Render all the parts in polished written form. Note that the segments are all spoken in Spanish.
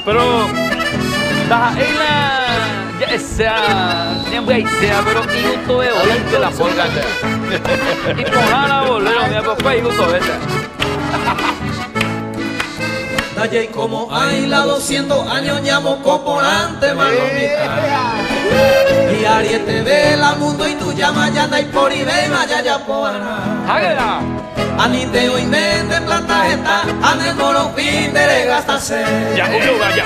Pero ya sea siempre sea pero minuto de hoy que la polga y pohana bolero me papá y gusto vete Dalle como hay la 200 años llamo coporante malomita y ariete ve la mundo y tu llama ya dai por y ve maya ya poana Anite hoy mende planta esta ane moro fin de gastase ya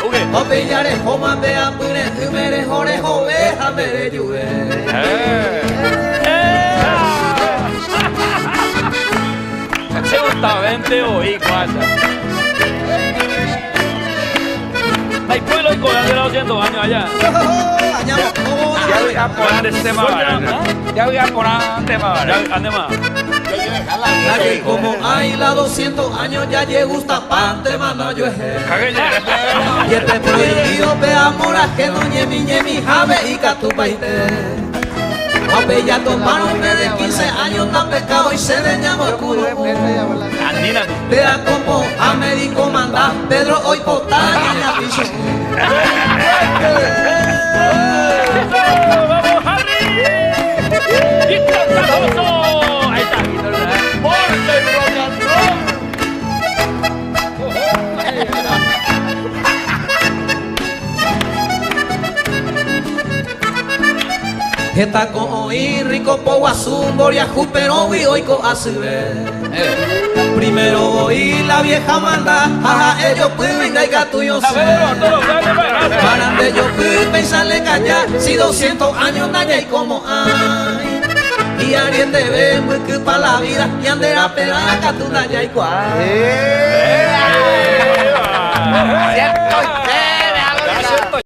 uge o pillare homa be apure mere jore oveja mere yuve se gusta vente hoy cuata hay pueblo y cola de los 200 años allá Ya voy a poner este tema Ya voy a poner un tema ande más Dalle como hay la 200 años ya llega gusta pante mano yo y este prohibido veamos las que no ñemi jave y catupaite Ope ya tomaron de 15 años tan pescado y se le llamó el culo andina vea como a médico manda Pedro hoy potaña la piso vamos Harry y Casaroso ahí está Porte y rock and roll Está con oír rico po azumbo y pero hoy co asube primero oí la vieja manda a ellos pueden y tuyo para de ellos pueden pensarle callar si 200 años nadie hay como hay y alguien debe muy que para la vida y ande a pedaca tú nadie hay cual Cierto